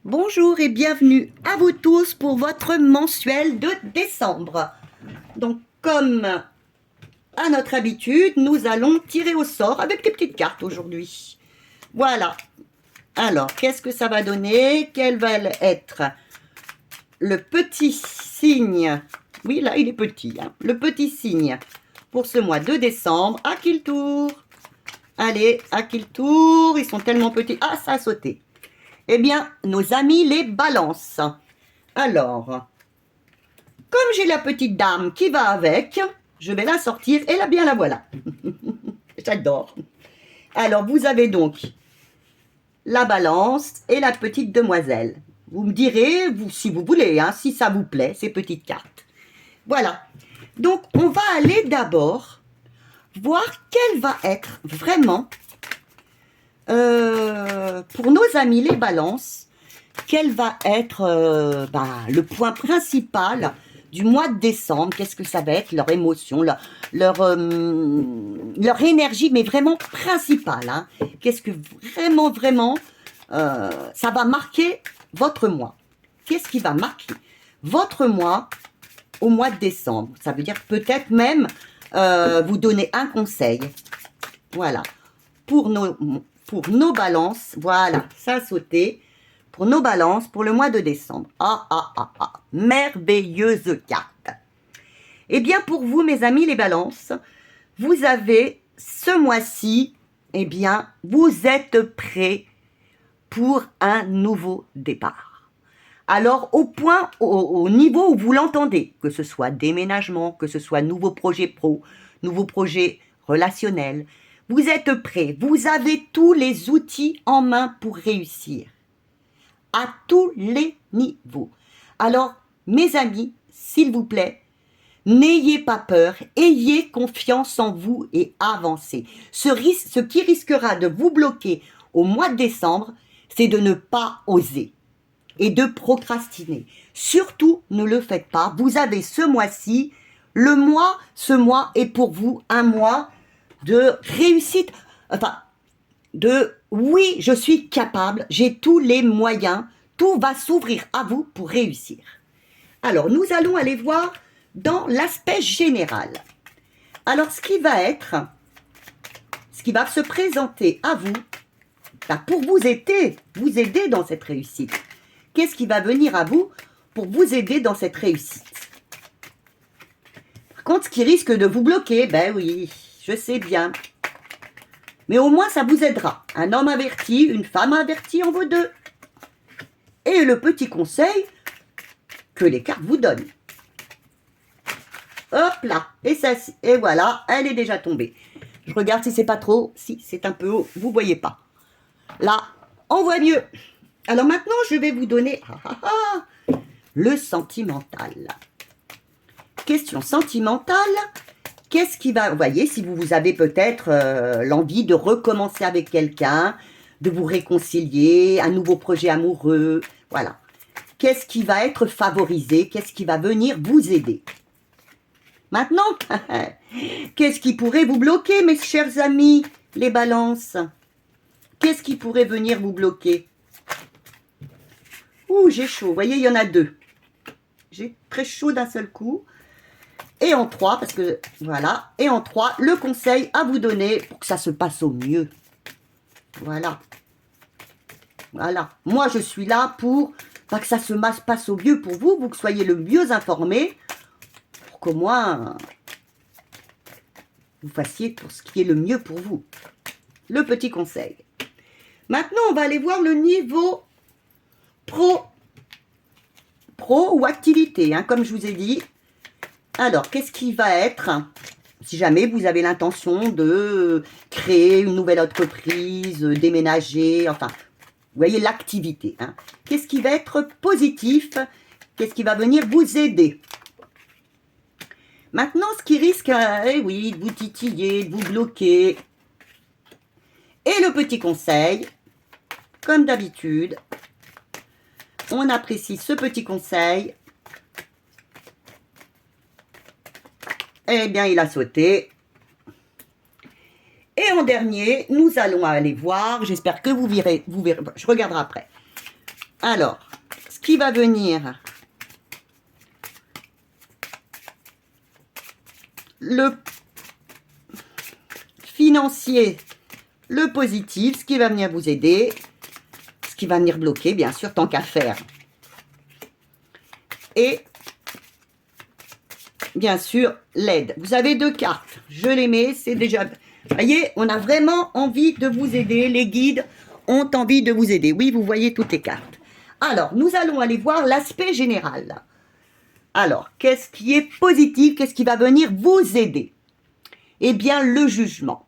Bonjour et bienvenue à vous tous pour votre mensuel de décembre. Donc, comme à notre habitude, nous allons tirer au sort avec des petites cartes aujourd'hui. Voilà. Alors, qu'est-ce que ça va donner? Quel va être le petit signe? Oui, là, il est petit. Hein. Le petit signe pour ce mois de décembre. À qui le tour? Allez, à qui le tour? Ils sont tellement petits. Ah, ça a sauté. Eh bien, nos amis les balances. Alors, comme j'ai la petite dame qui va avec, je vais la sortir et bien la voilà. J'adore. Alors, vous avez donc la balance et la petite demoiselle. Vous me direz, si vous voulez, hein, si ça vous plaît, ces petites cartes. Voilà. Donc, on va aller d'abord voir quelle va être vraiment, pour nos amis les balances, quel va être le point principal du mois de décembre. Qu'est-ce que ça va être? Leur émotion, leur énergie, mais vraiment principale. Hein. Qu'est-ce que vraiment, ça va marquer votre mois? Qu'est-ce qui va marquer votre mois au mois de décembre? Ça veut dire peut-être même vous donner un conseil. Voilà. Pour nos balances, voilà, ça a sauté. Pour nos balances, pour le mois de décembre. Merveilleuse carte. Eh bien, pour vous, mes amis les balances, vous avez ce mois-ci, eh bien, vous êtes prêts pour un nouveau départ. Alors, au niveau où vous l'entendez, que ce soit déménagement, que ce soit nouveau projet pro, nouveau projet relationnel, vous êtes prêts, vous avez tous les outils en main pour réussir. À tous les niveaux. Alors, mes amis, s'il vous plaît, n'ayez pas peur, ayez confiance en vous et avancez. Ce qui risquera de vous bloquer au mois de décembre, c'est de ne pas oser et de procrastiner. Surtout, ne le faites pas. Vous avez ce mois-ci, ce mois est pour vous un mois de réussite, oui, je suis capable, j'ai tous les moyens, tout va s'ouvrir à vous pour réussir. Alors, nous allons aller voir dans l'aspect général. Alors, ce qui va se présenter à vous, pour vous aider dans cette réussite. Qu'est-ce qui va venir à vous pour vous aider dans cette réussite? Par contre, ce qui risque de vous bloquer, ben oui, je sais bien. Mais au moins, ça vous aidera. Un homme averti, une femme avertie en vaut deux. Et le petit conseil que les cartes vous donnent. Hop là. Et voilà, elle est déjà tombée. Je regarde si c'est pas trop. Si, c'est un peu haut. Vous voyez pas. Là, on voit mieux. Alors maintenant, je vais vous donner le sentimental. Question sentimentale. Qu'est-ce qui va... Vous voyez, si vous avez peut-être l'envie de recommencer avec quelqu'un, de vous réconcilier, un nouveau projet amoureux, voilà. Qu'est-ce qui va être favorisé? Qu'est-ce qui va venir vous aider? Maintenant, qu'est-ce qui pourrait vous bloquer, mes chers amis, les balances? Qu'est-ce qui pourrait venir vous bloquer? Ouh, j'ai chaud. Vous voyez, il y en a deux. J'ai très chaud d'un seul coup. Et en 3, parce que, voilà, et en 3, le conseil à vous donner pour que ça se passe au mieux. Voilà. Voilà. Moi, je suis là pour que ça se passe au mieux pour vous, que soyez le mieux informé, pour qu'au moins, vous fassiez pour ce qui est le mieux pour vous. Le petit conseil. Maintenant, on va aller voir le niveau pro ou activité, hein, comme je vous ai dit. Alors, qu'est-ce qui va être, si jamais vous avez l'intention de créer une nouvelle entreprise, déménager, enfin, vous voyez l'activité. Hein. Qu'est-ce qui va être positif? Qu'est-ce qui va venir vous aider? Maintenant, ce qui risque, oui, de vous titiller, de vous bloquer. Et le petit conseil, comme d'habitude, on apprécie ce petit conseil. Eh bien, il a sauté. Et en dernier, nous allons aller voir, j'espère que vous verrez, je regarderai après. Alors, ce qui va venir, le financier, le positif, ce qui va venir vous aider, ce qui va venir bloquer, bien sûr, tant qu'à faire. Et, bien sûr, l'aide. Vous avez 2 cartes. Je les mets, c'est déjà... Vous voyez, on a vraiment envie de vous aider. Les guides ont envie de vous aider. Oui, vous voyez toutes les cartes. Alors, nous allons aller voir l'aspect général. Alors, qu'est-ce qui est positif? Qu'est-ce qui va venir vous aider? Eh bien, le jugement.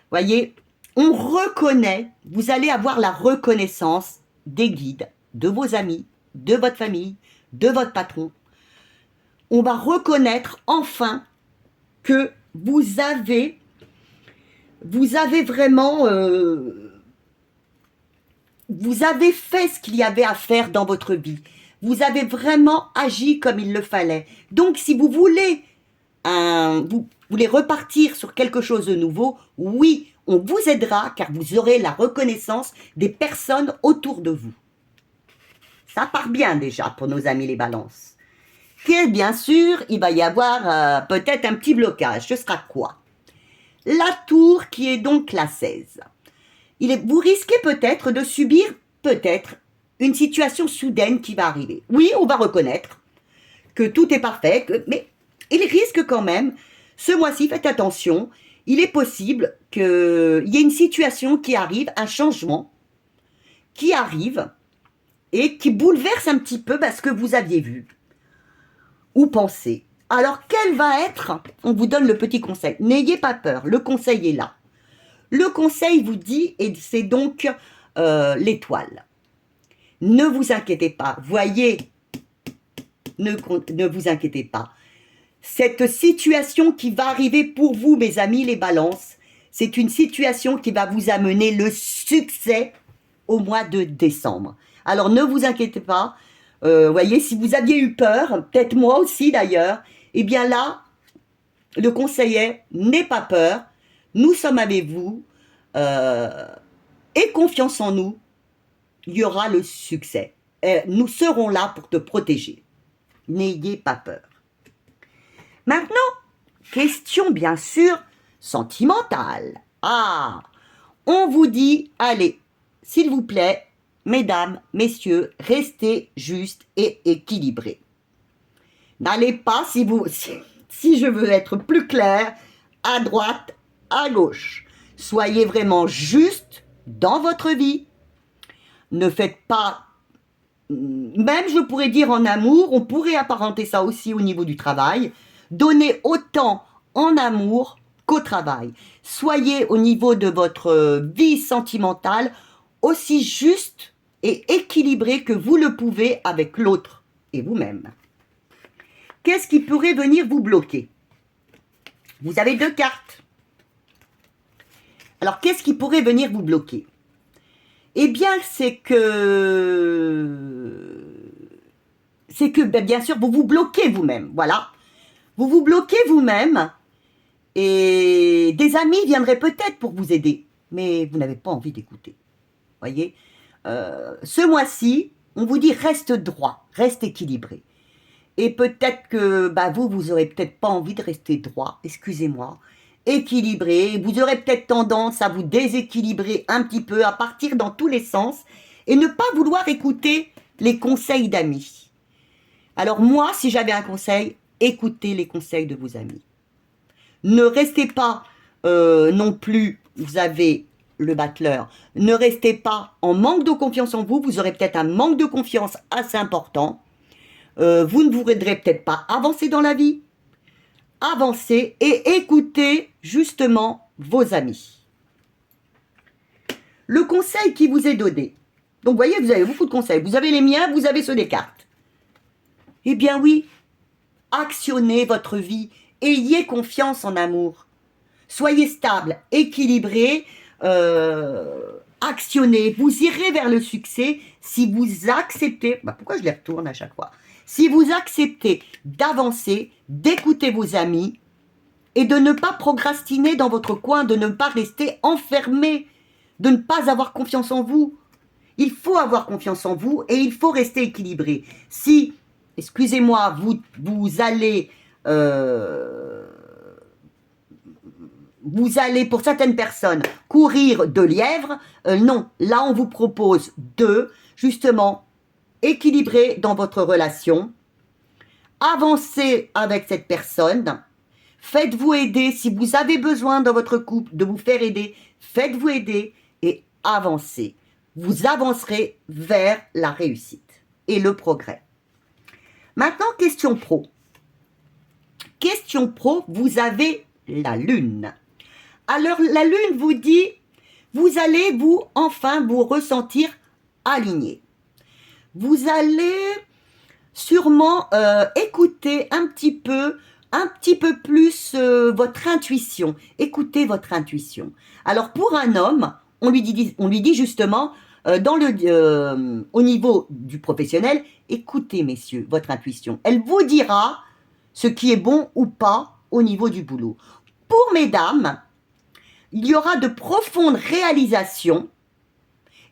Voyez, on reconnaît, vous allez avoir la reconnaissance des guides, de vos amis, de votre famille, de votre patron. On va reconnaître enfin que vous avez vraiment, vous avez fait ce qu'il y avait à faire dans votre vie. Vous avez vraiment agi comme il le fallait. Donc, si vous voulez, vous voulez repartir sur quelque chose de nouveau, oui, on vous aidera car vous aurez la reconnaissance des personnes autour de vous. Ça part bien déjà pour nos amis les balances. Que bien sûr, il va y avoir peut-être un petit blocage. Ce sera quoi? La tour qui est donc la 16. Vous risquez peut-être de subir peut-être une situation soudaine qui va arriver. Oui, on va reconnaître que tout est parfait, mais il risque quand même, ce mois-ci, faites attention, il est possible qu'il y ait une situation qui arrive, un changement qui arrive et qui bouleverse un petit peu ce que vous aviez vu ou pensé. Alors, quel va être, on vous donne le petit conseil, n'ayez pas peur, le conseil est là. Le conseil vous dit, et c'est donc l'étoile. Ne vous inquiétez pas, voyez, ne vous inquiétez pas. Cette situation qui va arriver pour vous, mes amis les balances, c'est une situation qui va vous amener le succès au mois de décembre. Alors ne vous inquiétez pas, voyez, si vous aviez eu peur, peut-être moi aussi d'ailleurs, eh bien là, le conseil est, n'ayez pas peur, nous sommes avec vous, aie confiance en nous, il y aura le succès. Nous serons là pour te protéger. N'ayez pas peur. Maintenant, question bien sûr sentimentale. Ah, on vous dit, allez, s'il vous plaît, mesdames, messieurs, restez justes et équilibrés. N'allez pas, si je veux être plus clair, à droite, à gauche. Soyez vraiment juste dans votre vie. Ne faites pas, même je pourrais dire en amour, on pourrait apparenter ça aussi au niveau du travail. Donnez autant en amour qu'au travail. Soyez au niveau de votre vie sentimentale aussi juste et équilibré que vous le pouvez avec l'autre et vous-même. Qu'est-ce qui pourrait venir vous bloquer? Vous avez 2 cartes. Alors, qu'est-ce qui pourrait venir vous bloquer? Eh bien, c'est que, bien sûr, vous vous bloquez vous-même, voilà. Vous vous bloquez vous-même et des amis viendraient peut-être pour vous aider, mais vous n'avez pas envie d'écouter. Voyez, ce mois-ci, on vous dit reste droit, reste équilibré. Et peut-être que vous aurez peut-être pas envie de rester droit, excusez-moi, équilibré. Vous aurez peut-être tendance à vous déséquilibrer un petit peu, à partir dans tous les sens et ne pas vouloir écouter les conseils d'amis. Alors moi, si j'avais un conseil, écoutez les conseils de vos amis. Ne restez pas non plus, vous avez le battleur, ne restez pas en manque de confiance en vous, vous aurez peut-être un manque de confiance assez important. Vous ne voudrez peut-être pas avancer dans la vie, avancer et écouter justement vos amis. Le conseil qui vous est donné, donc vous voyez, vous avez beaucoup de conseils, vous avez les miens, vous avez ceux des cartes. Eh bien oui, actionnez votre vie, ayez confiance en amour. Soyez stable, équilibré, actionnez, vous irez vers le succès si vous acceptez, pourquoi je les retourne à chaque fois? Si vous acceptez d'avancer, d'écouter vos amis et de ne pas procrastiner dans votre coin, de ne pas rester enfermé, de ne pas avoir confiance en vous. Il faut avoir confiance en vous et il faut rester équilibré. Si, excusez-moi, vous allez, pour certaines personnes, courir de lièvre, non. Là, on vous propose de, justement, équilibrer dans votre relation, avancer avec cette personne, faites-vous aider. Si vous avez besoin dans votre couple de vous faire aider, faites-vous aider et avancez. Vous avancerez vers la réussite et le progrès. Maintenant, question pro. Question pro, vous avez la lune. Alors, la lune vous dit, vous allez enfin vous ressentir aligné. Vous allez sûrement écouter un petit peu plus votre intuition. Écoutez votre intuition. Alors, pour un homme, on lui dit justement, au niveau du professionnel, écoutez, messieurs, votre intuition. Elle vous dira ce qui est bon ou pas au niveau du boulot. Pour mesdames, il y aura de profondes réalisations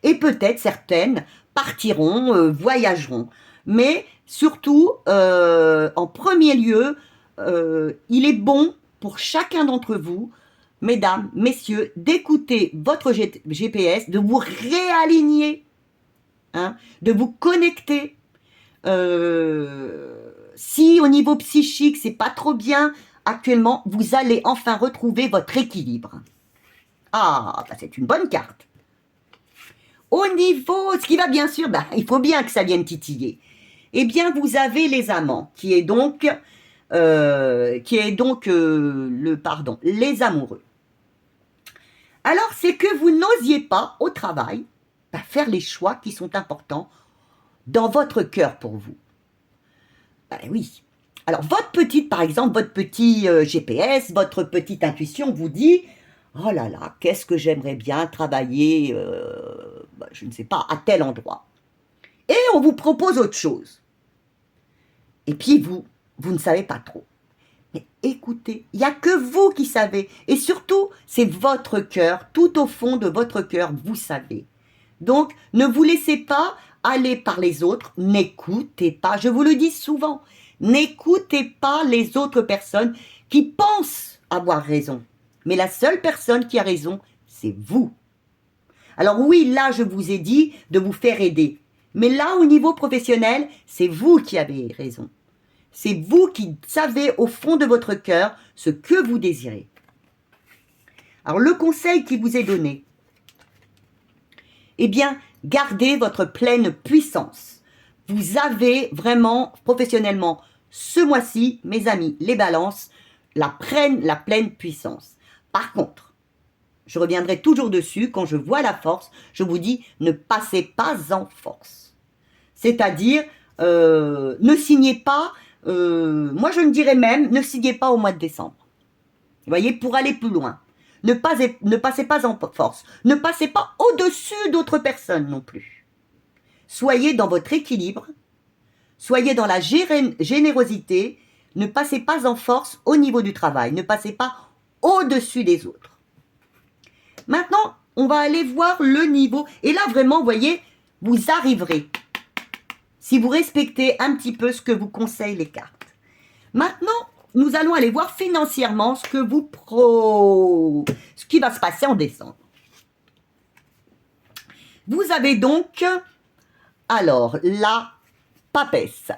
et peut-être certaines partiront, voyageront. Mais surtout, en premier lieu, il est bon pour chacun d'entre vous, mesdames, messieurs, d'écouter votre GPS, de vous réaligner, hein, de vous connecter. Si au niveau psychique, c'est pas trop bien actuellement, vous allez enfin retrouver votre équilibre. Ah, bah c'est une bonne carte. Au niveau, ce qui va bien sûr, bah, il faut bien que ça vienne titiller. Eh bien, vous avez les amants, qui est donc les amoureux. Alors, c'est que vous n'osiez pas, au travail, bah, faire les choix qui sont importants dans votre cœur pour vous. Bah, oui. Alors, votre petit GPS, votre petite intuition vous dit... Oh là là, qu'est-ce que j'aimerais bien travailler, je ne sais pas, à tel endroit. Et on vous propose autre chose. Et puis vous ne savez pas trop. Mais écoutez, il n'y a que vous qui savez. Et surtout, c'est votre cœur, tout au fond de votre cœur, vous savez. Donc, ne vous laissez pas aller par les autres, n'écoutez pas, je vous le dis souvent, n'écoutez pas les autres personnes qui pensent avoir raison. Mais la seule personne qui a raison, c'est vous. Alors oui, là, je vous ai dit de vous faire aider. Mais là, au niveau professionnel, c'est vous qui avez raison. C'est vous qui savez au fond de votre cœur ce que vous désirez. Alors, le conseil qui vous est donné, eh bien, gardez votre pleine puissance. Vous avez vraiment, professionnellement, ce mois-ci, mes amis, les balances, la pleine puissance. Par contre, je reviendrai toujours dessus, quand je vois la force, je vous dis, ne passez pas en force. C'est-à-dire, ne signez pas, moi je me dirais même, ne signez pas au mois de décembre. Vous voyez, pour aller plus loin. Ne passez pas en force. Ne passez pas au-dessus d'autres personnes non plus. Soyez dans votre équilibre, soyez dans la générosité, ne passez pas en force au niveau du travail, ne passez pas au-dessus des autres. Maintenant, on va aller voir le niveau. Et là, vraiment, vous voyez, vous arriverez. Si vous respectez un petit peu ce que vous conseillent les cartes. Maintenant, nous allons aller voir financièrement ce qui va se passer en décembre. Vous avez donc, alors, la papesse.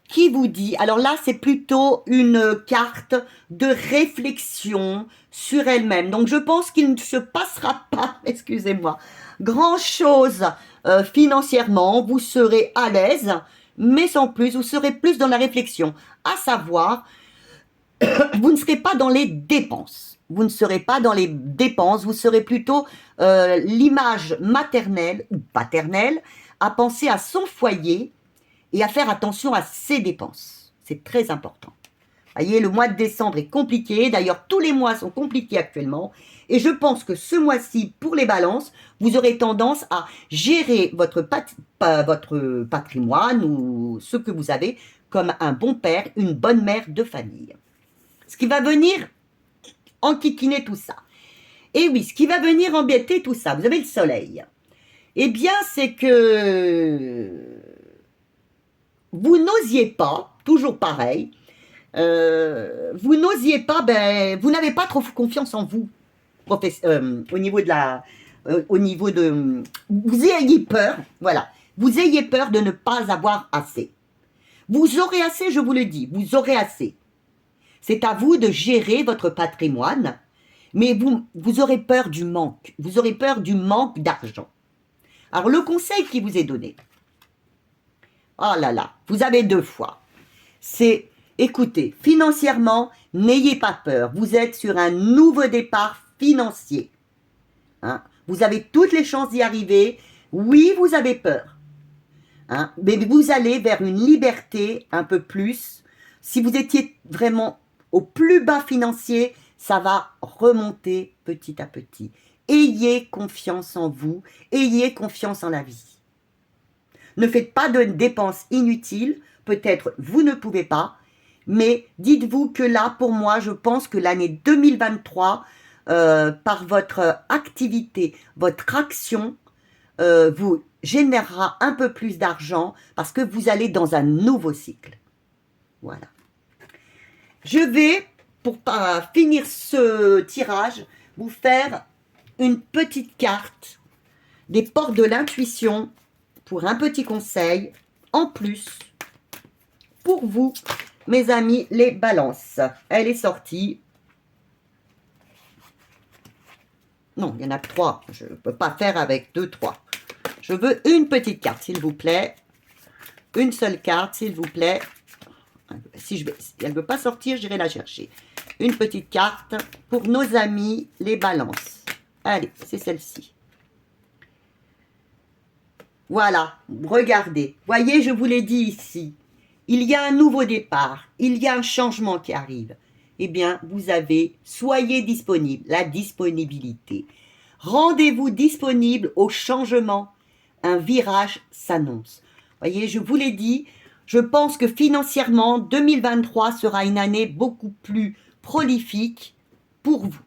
Qui vous dit, alors là c'est plutôt une carte de réflexion sur elle-même. Donc je pense qu'il ne se passera pas, excusez-moi, grand-chose financièrement. Vous serez à l'aise, mais sans plus, vous serez plus dans la réflexion. À savoir, vous ne serez pas dans les dépenses. Vous ne serez pas dans les dépenses, vous serez plutôt l'image maternelle ou paternelle à penser à son foyer et à faire attention à ses dépenses. C'est très important. Vous voyez, le mois de décembre est compliqué. D'ailleurs, tous les mois sont compliqués actuellement. Et je pense que ce mois-ci, pour les balances, vous aurez tendance à gérer votre patrimoine ou ce que vous avez comme un bon père, une bonne mère de famille. Ce qui va venir enquiquiner tout ça. Et oui, ce qui va venir embêter tout ça, vous avez le soleil. Eh bien, c'est que vous n'osiez pas, toujours pareil, vous n'osiez pas, ben, vous n'avez pas trop confiance en vous, au niveau de la, au niveau de, vous ayez peur, voilà, vous ayez peur de ne pas avoir assez. Vous aurez assez, je vous le dis, vous aurez assez. C'est à vous de gérer votre patrimoine, mais vous aurez peur du manque, vous aurez peur du manque d'argent. Alors le conseil qui vous est donné, oh là là, vous avez deux fois, c'est, écoutez, financièrement, n'ayez pas peur, vous êtes sur un nouveau départ financier. Hein? Vous avez toutes les chances d'y arriver, oui, vous avez peur. Hein? Mais vous allez vers une liberté un peu plus. Si vous étiez vraiment au plus bas financier, ça va remonter petit à petit. Ayez confiance en vous, ayez confiance en la vie. Ne faites pas de dépenses inutiles, peut-être vous ne pouvez pas, mais dites-vous que là, pour moi, je pense que l'année 2023, par votre activité, votre action, vous générera un peu plus d'argent parce que vous allez dans un nouveau cycle. Voilà. Je vais, pour finir ce tirage, vous faire une petite carte des portes de l'intuition pour un petit conseil en plus pour vous, mes amis, les balances. Elle est sortie. Non, il y en a 3. Je ne peux pas faire avec 2, 3. Je veux une petite carte, s'il vous plaît. Une seule carte, s'il vous plaît. Si elle ne veut pas sortir, j'irai la chercher. Une petite carte pour nos amis, les balances. Allez, c'est celle-ci. Voilà, regardez. Voyez, je vous l'ai dit ici. Il y a un nouveau départ. Il y a un changement qui arrive. Eh bien, vous avez, soyez disponible, la disponibilité. Rendez-vous disponible au changement. Un virage s'annonce. Voyez, je vous l'ai dit, je pense que financièrement, 2023 sera une année beaucoup plus prolifique pour vous.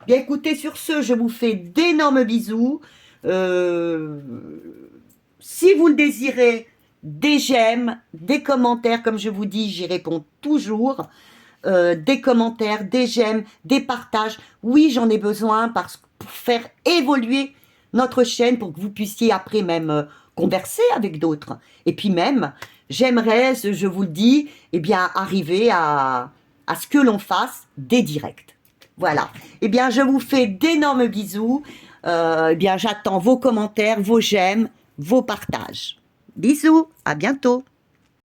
Bien écoutez, sur ce, je vous fais d'énormes bisous. Si vous le désirez, des j'aime, des commentaires, comme je vous dis, j'y réponds toujours. Des commentaires, des j'aime, des partages. Oui, j'en ai besoin pour faire évoluer notre chaîne, pour que vous puissiez après même converser avec d'autres. Et puis même, j'aimerais, je vous le dis, eh bien, arriver à ce que l'on fasse des directs. Voilà. Eh bien, je vous fais d'énormes bisous. Eh bien, j'attends vos commentaires, vos j'aime, vos partages. Bisous, à bientôt.